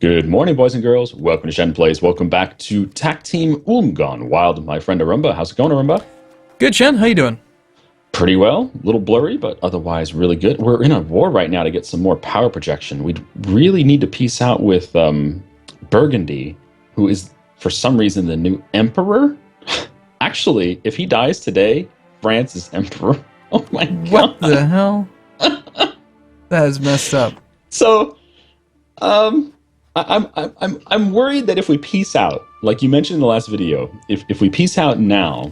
Good morning, boys and girls. Welcome to Shen Plays. Welcome back to TacTeam Gone Wild. My friend Arumba. How's it going, Arumba? Good, Shen. How you doing? Pretty well. A little blurry, but otherwise really good. We're in a war right now to get some more power projection. We really need to peace out with Burgundy, who is, for some reason, the new emperor. Actually, if he dies today, France is emperor. Oh my god. What the hell? That is messed up. So, I'm worried that if we peace out, like you mentioned in the last video, if we peace out now,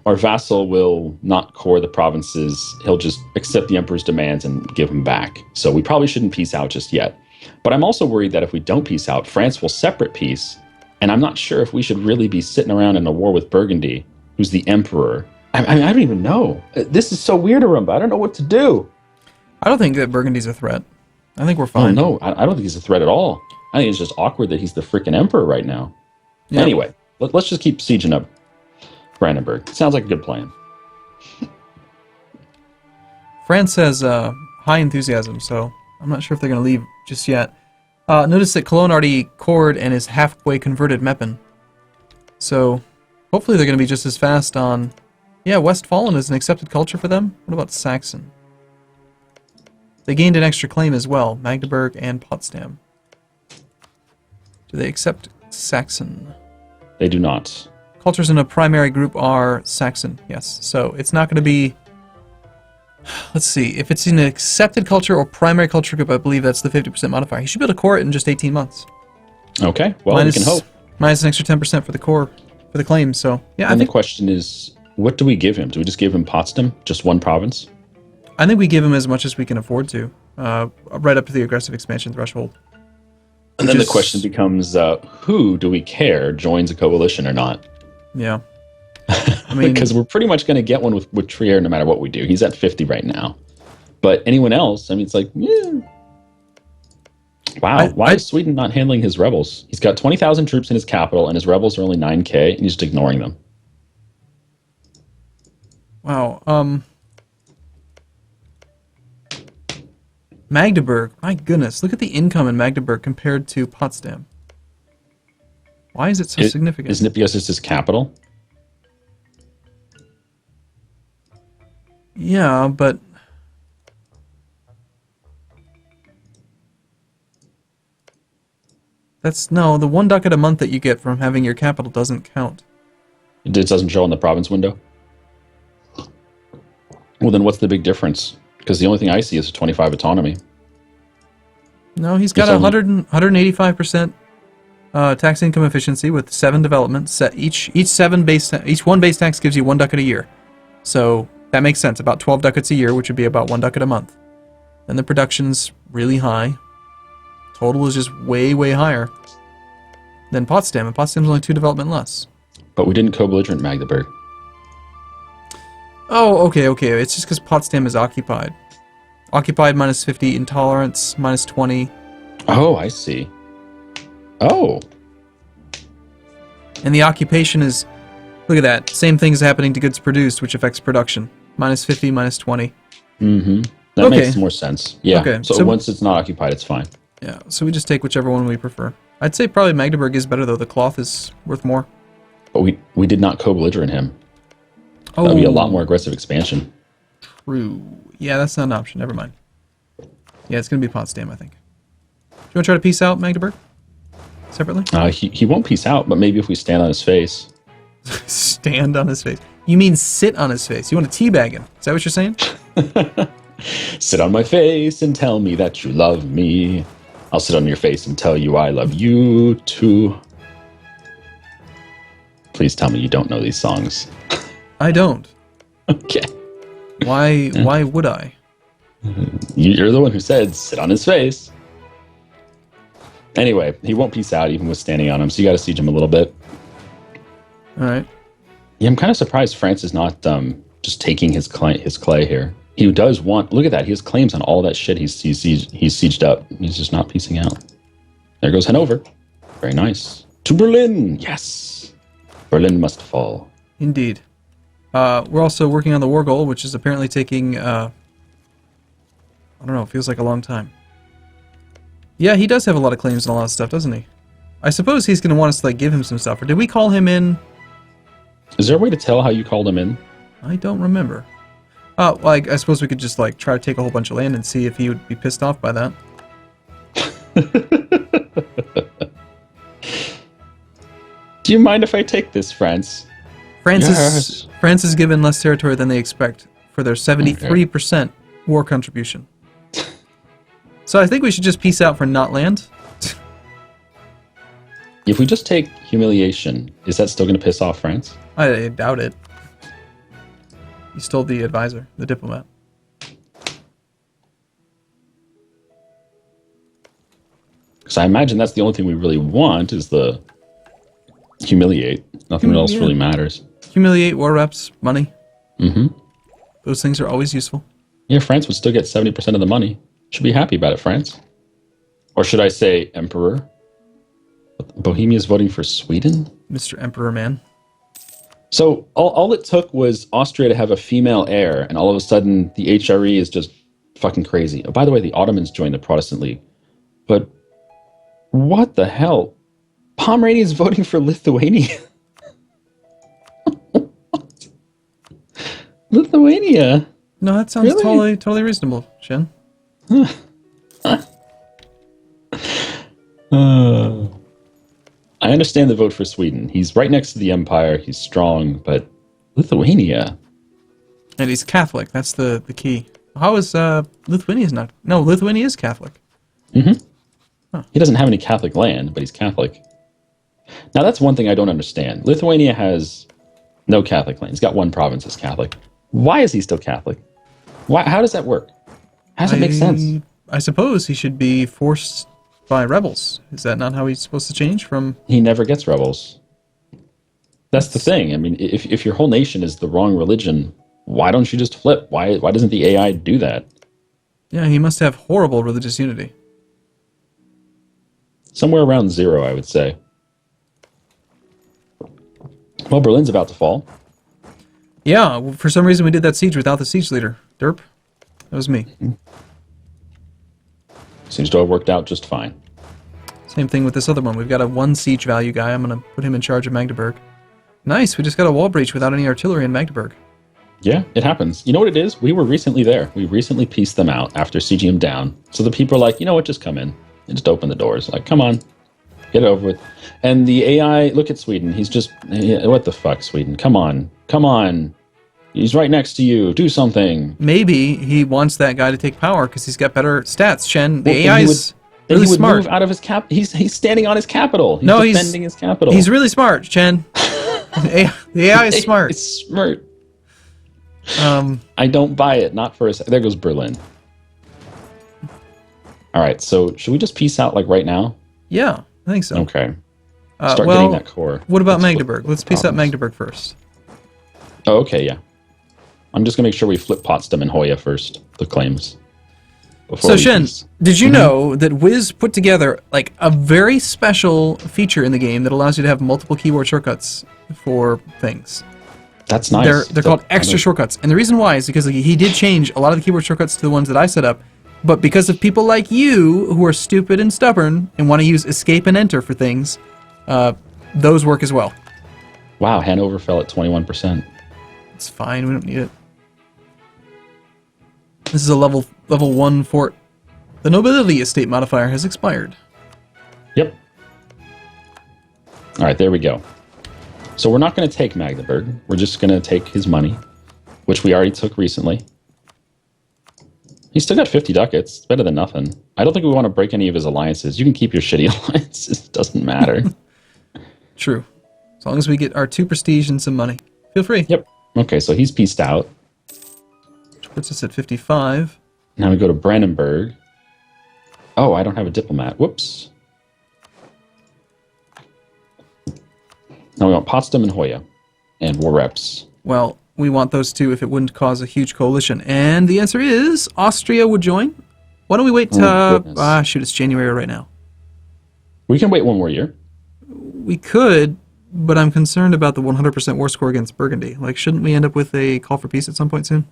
our vassal will not core the provinces. He'll just accept the emperor's demands and give them back. So we probably shouldn't peace out just yet. But I'm also worried that if we don't peace out, France will separate peace. And I'm not sure if we should really be sitting around in a war with Burgundy, who's the emperor. I don't even know. This is so weird, Arumba. I don't know what to do. I don't think that Burgundy's a threat. I think we're fine. Oh, no, I don't think he's a threat at all. I think it's just awkward that he's the freaking emperor right now. Yep. Anyway, let's just keep sieging up Brandenburg. Sounds like a good plan. France has high enthusiasm, so I'm not sure if they're going to leave just yet. Notice that Cologne already cored and is halfway converted Meppen. So hopefully they're going to be just as fast on... Yeah, Westfalen is an accepted culture for them. What about Saxon? They gained an extra claim as well, Magdeburg and Potsdam. Do they accept Saxon? They do not. Cultures in a primary group are Saxon, yes. So it's not going to be... Let's see. If it's an accepted culture or primary culture group, I believe that's the 50% modifier. He should be able to core it in just 18 months. Okay, well, we can hope. Minus an extra 10% for the core, for the claim, so... Yeah, and the question is, what do we give him? Do we just give him Potsdam? Just one province? I think we give him as much as we can afford to. Right up to the aggressive expansion threshold. And then the question becomes, who do we care joins a coalition or not? Yeah. I mean, because we're pretty much going to get one with Trier no matter what we do. He's at 50 right now. But anyone else, I mean, it's like, yeah. Wow, why is Sweden not handling his rebels? He's got 20,000 troops in his capital, and his rebels are only 9k, and he's just ignoring them. Wow, Magdeburg, my goodness, look at the income in Magdeburg compared to Potsdam. Why is it so significant? Isn't it because it's his capital? Yeah, but... No, the 1 ducat a month that you get from having your capital doesn't count. It doesn't show on the province window? Well, then what's the big difference? Because the only thing I see is a 25 autonomy. No, he's got 185% tax income efficiency with 7 developments. Each one base tax gives you 1 ducat a year. So that makes sense. About 12 ducats a year, which would be about 1 ducat a month. Then the production's really high. Total is just way, way higher than Potsdam, and Potsdam's only 2 development less. But we didn't co-belligerent Magdeburg. Oh, okay. It's just because Potsdam is occupied. Occupied minus 50, intolerance minus 20. Oh, I see. Oh. And the occupation is, look at that, same thing's happening to goods produced, which affects production. Minus 50, minus 20. Mm-hmm. That makes more sense. Yeah. Okay. So once it's not occupied, it's fine. Yeah, so we just take whichever one we prefer. I'd say probably Magdeburg is better, though. The cloth is worth more. But we did not co-belligerent him. Oh, that would be a lot more aggressive expansion. True. Yeah, that's not an option. Never mind. Yeah, it's going to be Potsdam, I think. Do you want to try to peace out Magdeburg? Separately? He won't peace out, but maybe if we stand on his face. Stand on his face? You mean sit on his face? You want to teabag him? Is that what you're saying? Sit on my face and tell me that you love me. I'll sit on your face and tell you I love you too. Please tell me you don't know these songs. I don't. Okay. Why would I? You're the one who said sit on his face. Anyway, he won't peace out even with standing on him, so you got to siege him a little bit. All right. Yeah, I'm kind of surprised France is not just taking his clay here. He does want... Look at that. He has claims on all that shit he's sieged up. He's just not piecing out. There goes Hanover. Very nice. To Berlin. Yes. Berlin must fall. Indeed. We're also working on the war goal, which is apparently taking... I don't know. It feels like a long time. Yeah, he does have a lot of claims and a lot of stuff, doesn't he? I suppose he's going to want us to like give him some stuff. Or did we call him in? Is there a way to tell how you called him in? I don't remember. Oh, like I suppose we could just like try to take a whole bunch of land and see if he would be pissed off by that. Do you mind if I take this, France? France Yes. is given less territory than they expect for their 73% war contribution. So I think we should just peace out for not land. If we just take humiliation, is that still going to piss off France? I doubt it. You stole the advisor, the diplomat. Because I imagine that's the only thing we really want is the humiliate. Nothing else really matters. Humiliate, war reps, money. Mm-hmm. Those things are always useful. Yeah, France would still get 70% of the money. Should be happy about it, France. Or should I say Emperor? Bohemia's voting for Sweden? Mr. Emperor Man. So all it took was Austria to have a female heir, and all of a sudden the HRE is just fucking crazy. Oh, by the way, the Ottomans joined the Protestant League. But what the hell? Pomerania is voting for Lithuania. What? Lithuania? No, that sounds Really? totally reasonable, Shen. I understand the vote for Sweden. He's right next to the empire. He's strong, but Lithuania. And he's Catholic. That's the key. How is Lithuania's not? No, Lithuania is Catholic. Mm-hmm. Huh. He doesn't have any Catholic land, but he's Catholic. Now that's one thing I don't understand. Lithuania has no Catholic land. He's got one province as Catholic. Why is he still Catholic? Why? How does that work? How does it make sense? I suppose he should be forced by rebels. Is that not how he's supposed to change from? He never gets rebels. That's the thing. I mean, if your whole nation is the wrong religion, why don't you just flip? Why doesn't the AI do that? Yeah, he must have horrible religious unity. Somewhere around 0, I would say. Well, Berlin's about to fall. Yeah, for some reason we did that siege without the siege leader. Derp. That was me. Seems to have worked out just fine. Same thing with this other one. We've got a 1 siege value guy. I'm going to put him in charge of Magdeburg. Nice, we just got a wall breach without any artillery in Magdeburg. Yeah, it happens. You know what it is? We were recently there. We recently pieced them out after sieging them down. So the people are like, you know what, just come in. And just open the doors. Like, come on. Get it over with. And the AI, look at Sweden. He's just, what the fuck, Sweden? Come on. Come on. He's right next to you. Do something. Maybe he wants that guy to take power because he's got better stats, Chen. The Well, AI's really he would smart. move out of his cap. He's standing on his capital. He's No, defending his capital. He's really smart, Chen. The AI is smart. It's smart. I don't buy it. Not for a second. There goes Berlin. All right. So should we just peace out like right now? Yeah, I think so. Okay. Start well, getting that core. What about Let's Magdeburg? Let's peace out Magdeburg first. Oh, okay. Yeah. I'm just gonna make sure we flip Potsdam and Hoya first. The claims. So Shen, did you know that Wiz put together like a very special feature in the game that allows you to have multiple keyboard shortcuts for things? That's nice. They're called extra shortcuts, and the reason why is because he did change a lot of the keyboard shortcuts to the ones that I set up, but because of people like you who are stupid and stubborn and want to use escape and enter for things, those work as well. Wow, Hanover fell at 21%. It's fine. We don't need it. This is a level 1 fort. The nobility estate modifier has expired. Yep. All right, there we go. So we're not going to take Magdeburg. We're just going to take his money, which we already took recently. He's still got 50 ducats. It's better than nothing. I don't think we want to break any of his alliances. You can keep your shitty alliances. It doesn't matter. True. As long as we get our 2 prestige and some money. Feel free. Yep. Okay, so he's pieced out. Which puts us at 55. Now we go to Brandenburg. Oh, I don't have a diplomat. Whoops. Now we want Potsdam and Hoya. And war reps. Well, we want those 2 if it wouldn't cause a huge coalition. And the answer is Austria would join. Why don't we wait shoot, it's January right now. We can wait one more year. We could, but I'm concerned about the 100% war score against Burgundy. Like, shouldn't we end up with a call for peace at some point soon?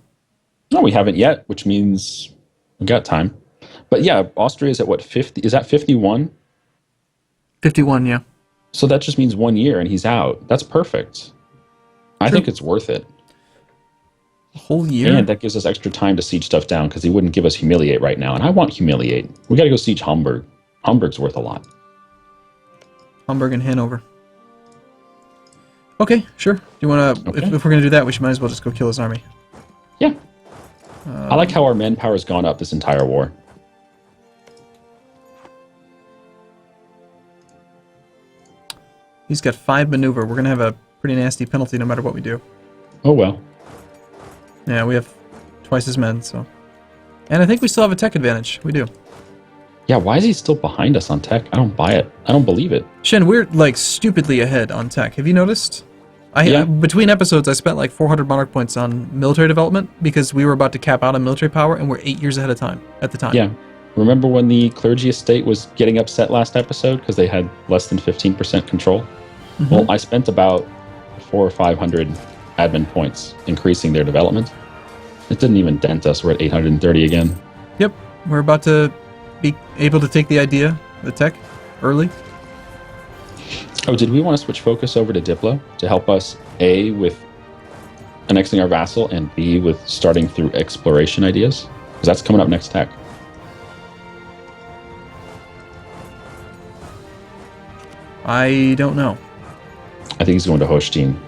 No, we haven't yet, which means we got time. But yeah, Austria's at what, 50? Is that 51? 51, yeah. So that just means 1 year and he's out. That's perfect. I think it's worth it. A whole year? And that gives us extra time to siege stuff down because he wouldn't give us Humiliate right now. And I want Humiliate. We got to go siege Hamburg. Hamburg's worth a lot. Hamburg and Hanover. Okay, sure. Do you want to... Okay. If we're going to do that, we might as well just go kill his army. Yeah. I like how our manpower's gone up this entire war. He's got 5 maneuver. We're going to have a pretty nasty penalty no matter what we do. Oh, well. Yeah, we have twice his men, so... And I think we still have a tech advantage. We do. Yeah, why is he still behind us on tech? I don't buy it. I don't believe it. Shen, we're, like, stupidly ahead on tech. Have you noticed? Yeah. Between episodes, I spent, like, 400 monarch points on military development because we were about to cap out on military power, and we're 8 years ahead of time at the time. Yeah. Remember when the clergy estate was getting upset last episode because they had less than 15% control? Mm-hmm. Well, I spent about 400 or 500 admin points increasing their development. It didn't even dent us. We're at 830 again. Yep. We're about to be able to take the idea, the tech, early. Oh, did we want to switch focus over to Diplo to help us, A, with annexing our vassal, and B, with starting through exploration ideas? Because that's coming up next tech. I don't know. I think he's going to Holstein.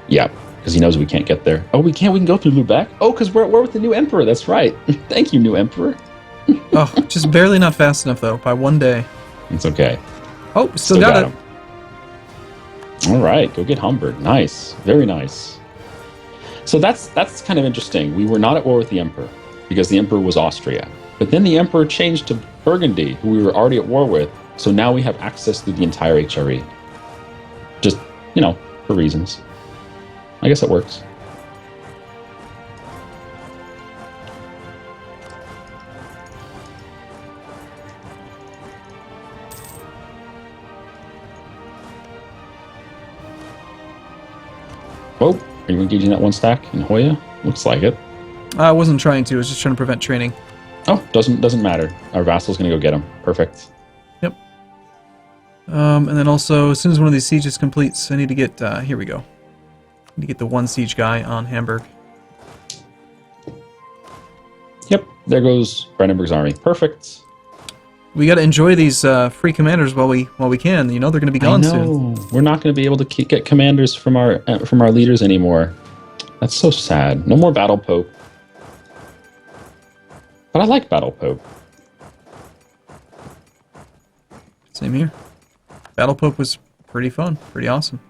Yeah, because he knows we can't get there. Oh, we can't. We can go through Lubeck. Oh, because we're with the new emperor. That's right. Thank you, new emperor. Oh, just barely not fast enough, though, by 1 day. It's okay. Oh, still got it. him. All right, go get Hamburg. Nice. Very nice. So that's kind of interesting. We were not at war with the emperor because the emperor was Austria. But then the emperor changed to Burgundy, who we were already at war with. So now we have access to the entire HRE. Just, for reasons. I guess it works. Oh, are you engaging that one stack in Hoya? Looks like it. I wasn't trying to. I was just trying to prevent training. Oh, doesn't matter. Our vassal's going to go get him. Perfect. Yep. And then also, as soon as one of these sieges completes, I need to get, here we go. I need to get the one siege guy on Hamburg. Yep, there goes Brandenburg's army. Perfect. We got to enjoy these free commanders while we can. They're going to be gone soon. We're not going to be able to get commanders from our leaders anymore. That's so sad. No more Battle Pope. But I like Battle Pope. Same here. Battle Pope was pretty fun, pretty awesome.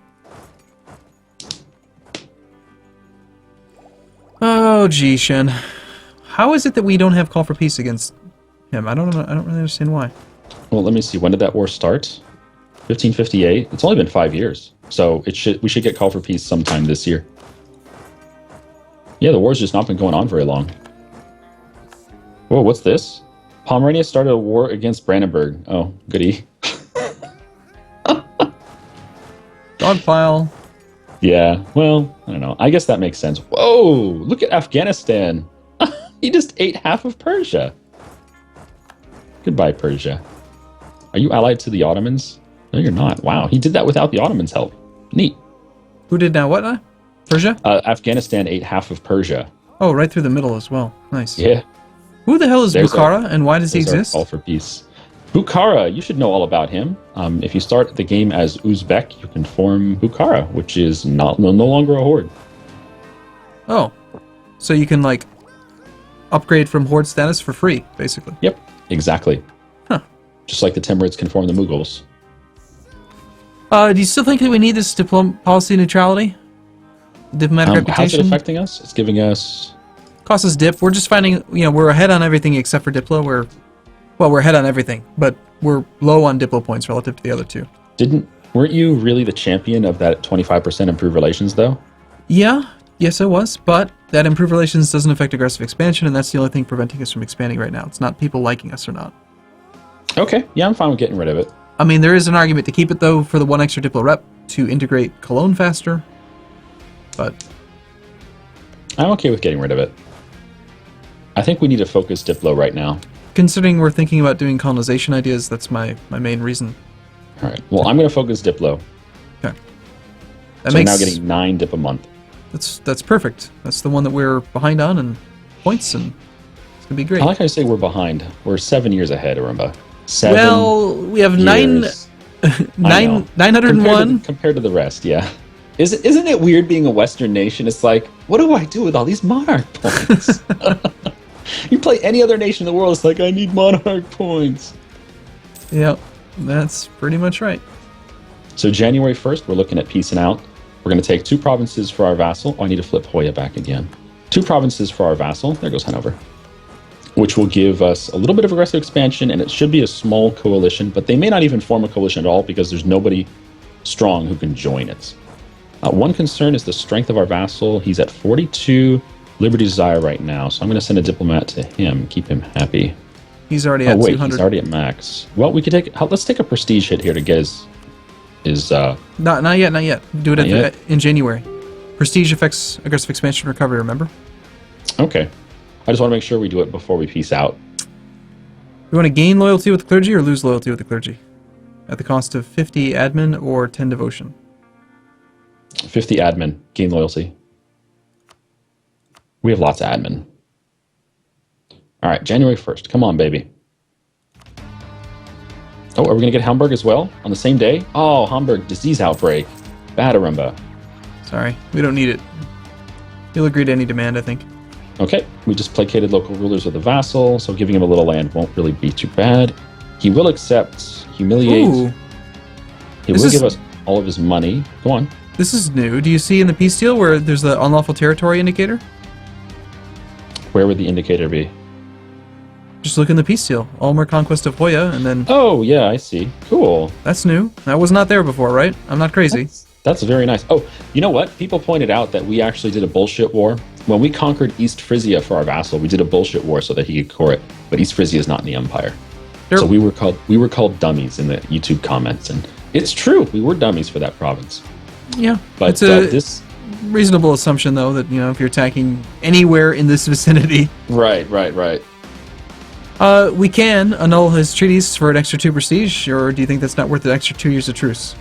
Oh, gee, Shen. How is it that we don't have call for peace against him? I don't really understand why. Well, let me see. When did that war start? 1558. It's only been 5 years, so we should get call for peace sometime this year. Yeah, the war's just not been going on very long. Whoa, what's this? Pomerania started a war against Brandenburg. Oh, goody. Dogpile. Yeah, well, I don't know. I guess that makes sense. Whoa, look at Afghanistan. He just ate half of Persia. Goodbye, Persia. Are you allied to the Ottomans? No, you're not. Wow, he did that without the Ottomans' help. Neat. Who did now? What now? Persia? Afghanistan ate half of Persia. Oh, right through the middle as well. Nice. Yeah. Who the hell is Bukhara, and why does he exist? Call for peace. Bukhara, you should know all about him. If you start the game as Uzbek, you can form Bukhara, which is no longer a horde. Oh, so you can upgrade from horde status for free, basically. Yep, exactly. Huh. Just like the Timurids can form the Mughals. Do you still think that we need this policy neutrality? Diplomatic reputation? How's it affecting us? It's giving us... Costs us dip. We're just finding, we're ahead on everything except for Diplo. We're ahead on everything, but we're low on Diplo points relative to the other two. Weren't you really the champion of that 25% improved relations, though? Yeah, yes, I was, but that improved relations doesn't affect aggressive expansion, and that's the only thing preventing us from expanding right now. It's not people liking us or not. Okay, yeah, I'm fine with getting rid of it. I mean, there is an argument to keep it, though, for the one extra Diplo rep to integrate Cologne faster, but... I'm okay with getting rid of it. I think we need to focus Diplo right now. considering we're thinking about doing colonization ideas, that's my main reason. All right. Well, I'm going to focus Diplo. Okay. So we're now getting 9 dip a month. That's perfect. That's the one that we're behind on in points, and it's gonna be great. I like how you say we're behind. We're 7 years ahead, Arumba. 7 well, we have years. 901 compared to the rest. Yeah. Isn't it weird being a Western nation? It's like, what do I do with all these monarch points? You play any other nation in the world, it's like, I need monarch points. Yep, that's pretty much right. So January 1st, we're looking at piecing out. We're going to take 2 provinces for our vassal. Oh, I need to flip Hoya back again. 2 provinces for our vassal. There goes Hanover. Which will give us a little bit of aggressive expansion, and it should be a small coalition, but they may not even form a coalition at all because there's nobody strong who can join it. One concern is the strength of our vassal. He's at 42 Liberty Desire right now, so I'm going to send a diplomat to him, keep him happy. He's already at 200. He's already at max. Well, we could let's take a prestige hit here to get his not yet. Do it in January. Prestige affects aggressive expansion recovery, remember? Okay. I just want to make sure we do it before we peace out. We want to gain loyalty with the clergy or lose loyalty with the clergy? At the cost of 50 admin or 10 devotion? 50 admin, gain loyalty. We have lots of admin. All right, January 1st. Come on, baby. Oh, are we going to get Hamburg as well on the same day? Oh, Hamburg, disease outbreak. Bad, Arumba. Sorry, we don't need it. He'll agree to any demand, I think. Okay, we just placated local rulers with a vassal, so giving him a little land won't really be too bad. He will accept, humiliate. Ooh. He will give us all of his money. Go on. This is new. Do you see in the peace deal where there's the unlawful territory indicator? Where would the indicator be? Just look in the peace deal. Ulmer conquest of Hoya, and then... Oh, yeah, I see. Cool. That's new. That was not there before, right? I'm not crazy. That's very nice. Oh, you know what? People pointed out that we actually did a bullshit war. When we conquered East Frisia for our vassal, we did a bullshit war so that he could core it. But East Frisia is not in the empire. So we were called dummies in the YouTube comments, and it's true. We were dummies for that province. Yeah, but it's a reasonable assumption, though, that if you're attacking anywhere in this vicinity, right. We can annul his treaties for an extra 2 prestige, or do you think that's not worth the extra 2 years of truce?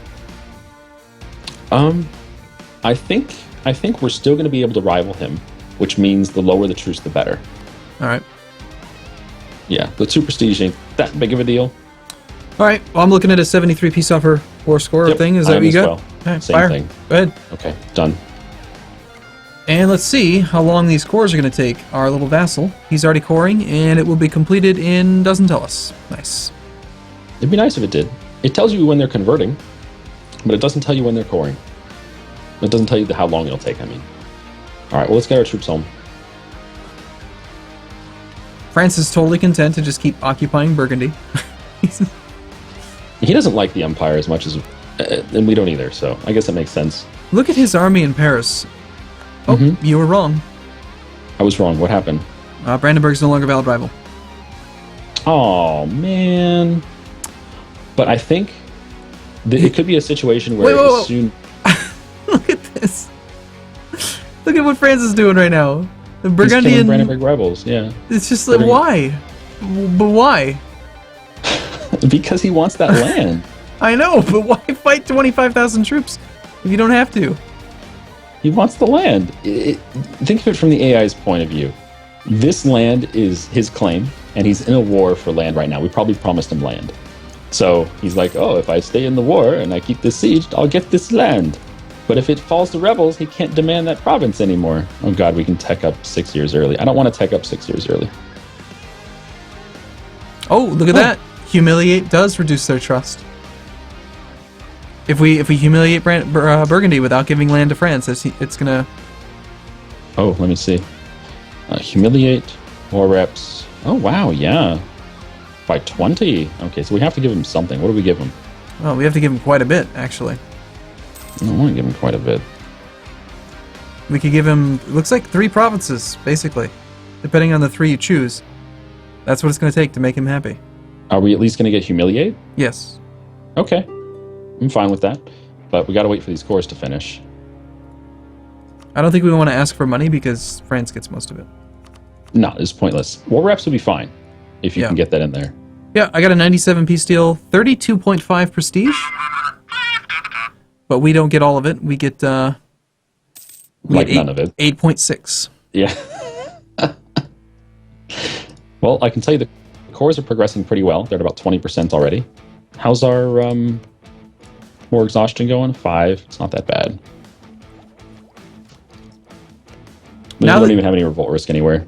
I think we're still going to be able to rival him, which means the lower the truce, the better. All right. Yeah, the 2 prestige ain't that big of a deal. All right. Well, I'm looking at a 73 peace offer war score thing. Is that what you got? Well. Okay, Same fire. thing. Go ahead. Okay, done. And let's see how long these cores are going to take. Our little vassal, he's already coring, and it will be completed in, doesn't tell us. Nice. It'd be nice if it did. It tells you when they're converting, but it doesn't tell you when they're coring. It doesn't tell you how long it'll take, I mean. All right, well, let's get our troops home. France is totally content to just keep occupying Burgundy. He doesn't like the Empire as much as... and we don't either, so I guess that makes sense. Look at his army in Paris. Oh, You were wrong. I was wrong. What happened? Brandenburg's no longer valid rival. Oh, man. But I think it could be a situation where wait. soon... Look at this. Look at what France is doing right now. The He's Burgundian... killing Brandenburg rebels, yeah. It's just like, why? But why? Because he wants that land. I know, but why fight 25,000 troops if you don't have to? He wants the land. Think of it from the AI's point of view. This land is his claim, and he's in a war for land right now. We probably promised him land. So he's like, oh, if I stay in the war and I keep this siege, I'll get this land. But if it falls to rebels, he can't demand that province anymore. Oh god, we can tech up 6 years early. I don't want to tech up 6 years early. Oh, look at that. Humiliate does reduce their trust. If we humiliate Burgundy without giving land to France, it's gonna... Oh, let me see. Humiliate, war reps. Oh, wow, yeah. By 20. Okay, so we have to give him something. What do we give him? Well, we have to give him quite a bit, actually. I want to give him quite a bit. We could give him, looks like 3 provinces, basically. Depending on the 3 you choose. That's what it's going to take to make him happy. Are we at least going to get humiliate? Yes. Okay. I'm fine with that. But we got to wait for these cores to finish. I don't think we want to ask for money because France gets most of it. No, it's pointless. War reps will be fine. if you Yeah. can get that in there. Yeah, I got a 97 peace deal, 32.5 prestige. But we don't get all of it. We get None of it. 8.6. Yeah. Well, I can tell you the cores are progressing pretty well. They're at about 20% already. How's our more exhaustion going? 5. It's not that bad. We don't even have any revolt risk anywhere.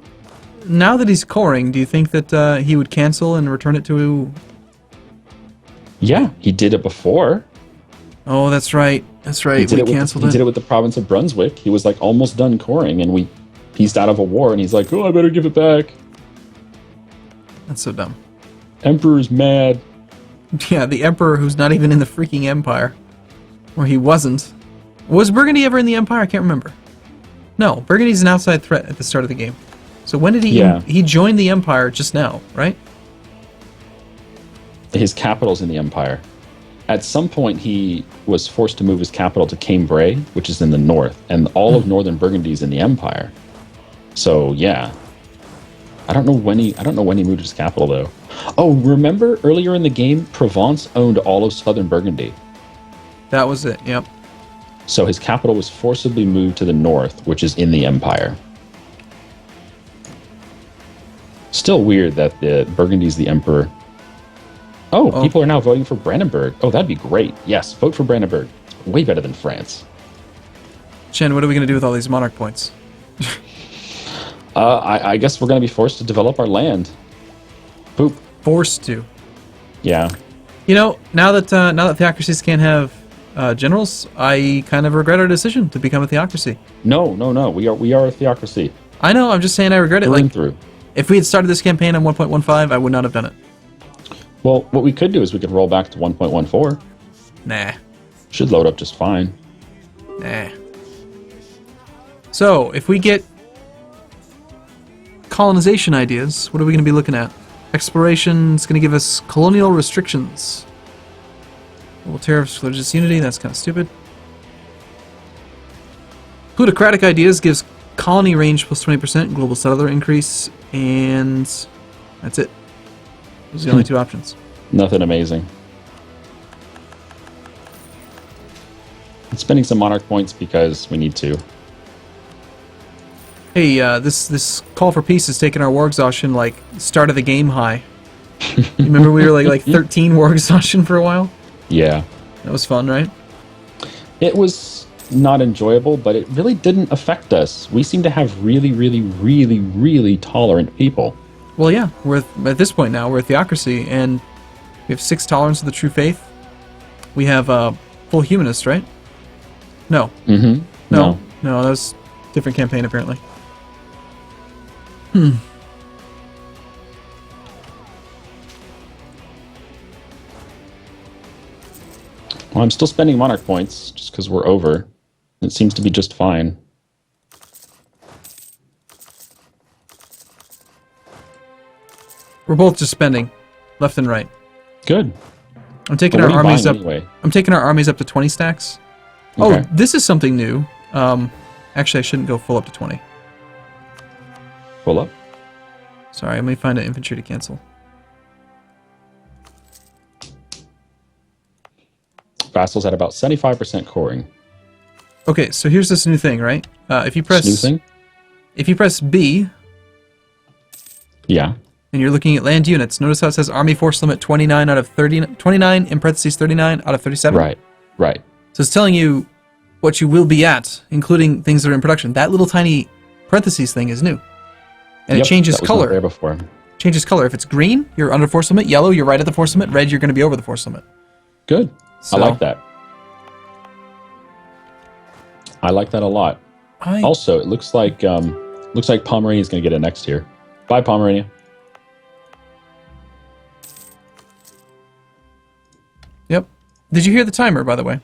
Now that he's coring, do you think that he would cancel and return it to... Yeah, he did it before. Oh, that's right. That's right. We canceled it. He did it with the province of Brunswick. He was like almost done coring, and we pieced out of a war, and he's like, oh, I better give it back. That's so dumb. Emperor's mad. Yeah, the Emperor who's not even in the freaking Empire. Or he wasn't. Was Burgundy ever in the Empire? I can't remember. No, Burgundy's an outside threat at the start of the game. So when did he... Yeah. He joined the Empire just now, right? His capital's in the Empire. At some point, he was forced to move his capital to Cambrai, which is in the north, and all of northern Burgundy is in the Empire. So yeah, I don't know when he moved his capital though. Oh, remember earlier in the game, Provence owned all of southern Burgundy. That was it. Yep. So his capital was forcibly moved to the north, which is in the Empire. Still weird that the Burgundy's the emperor. Oh, people are now voting for Brandenburg. Oh, that'd be great. Yes, vote for Brandenburg. It's way better than France. Chen, what are we going to do with all these monarch points? I guess we're going to be forced to develop our land. Boop. Forced to. Yeah. You know, now that theocracies can't have generals, I kind of regret our decision to become a theocracy. No. We are a theocracy. I know. I'm just saying I regret it. Like, through. If we had started this campaign on 1.15, I would not have done it. Well, what we could do is we could roll back to 1.14. Nah. Should load up just fine. Nah. So, if we get colonization ideas, what are we going to be looking at? Exploration is going to give us colonial restrictions. Global tariffs, religious unity, that's kind of stupid. Plutocratic ideas gives colony range plus 20%, global settler increase, and that's it. Those are the only two options. Nothing amazing. I'm spending some monarch points because we need to. Hey, this call for peace is taking our war exhaustion like start of the game high. You remember we were like 13 war exhaustion for a while? Yeah. That was fun, right? It was not enjoyable, but it really didn't affect us. We seem to have really, really, really, really tolerant people. Well, yeah, at this point now, we're a theocracy, and we have 6 tolerance of the true faith. We have full humanist, right? No. Mm-hmm. No, that was a different campaign, apparently. Well, I'm still spending monarch points just because we're over. It seems to be just fine. We're both just spending, left and right. Good. I'm taking our armies up. Anyway? I'm taking our armies up to 20 stacks. Okay. Oh, this is something new. Actually, I shouldn't go full up to 20. Full up? Sorry, let me find an infantry to cancel. Vassals at about 75% coring. Okay, so here's this new thing, right? If you press B, yeah, and you're looking at land units, notice how it says Army Force Limit 29 out of 30, 29 in parentheses 39 out of 37. Right. So it's telling you what you will be at, including things that are in production. That little tiny parentheses thing is new, and it changes color. Not there before. Changes color. If it's green, you're under force limit. Yellow, you're right at the force limit. Red, you're going to be over the force limit. Good. So, I like that. I like that a lot. Also, it looks like Pomerania is going to get it next year. Bye, Pomerania. Yep. Did you hear the timer, by the way?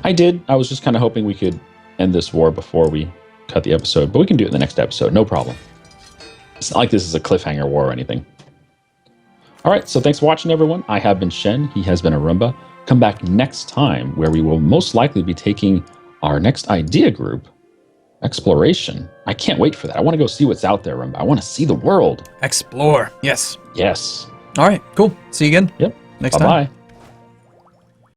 I did. I was just kind of hoping we could end this war before we cut the episode, but we can do it in the next episode. No problem. It's not like this is a cliffhanger war or anything. All right, so thanks for watching, everyone. I have been Shen. He has been Arumba. Come back next time where we will most likely be taking our next idea group Exploration. I can't wait for that. I want to go see what's out there, Arumba. I want to see the world. Explore. Yes. Yes. All right, cool. See you again Yep. next time. Bye-bye.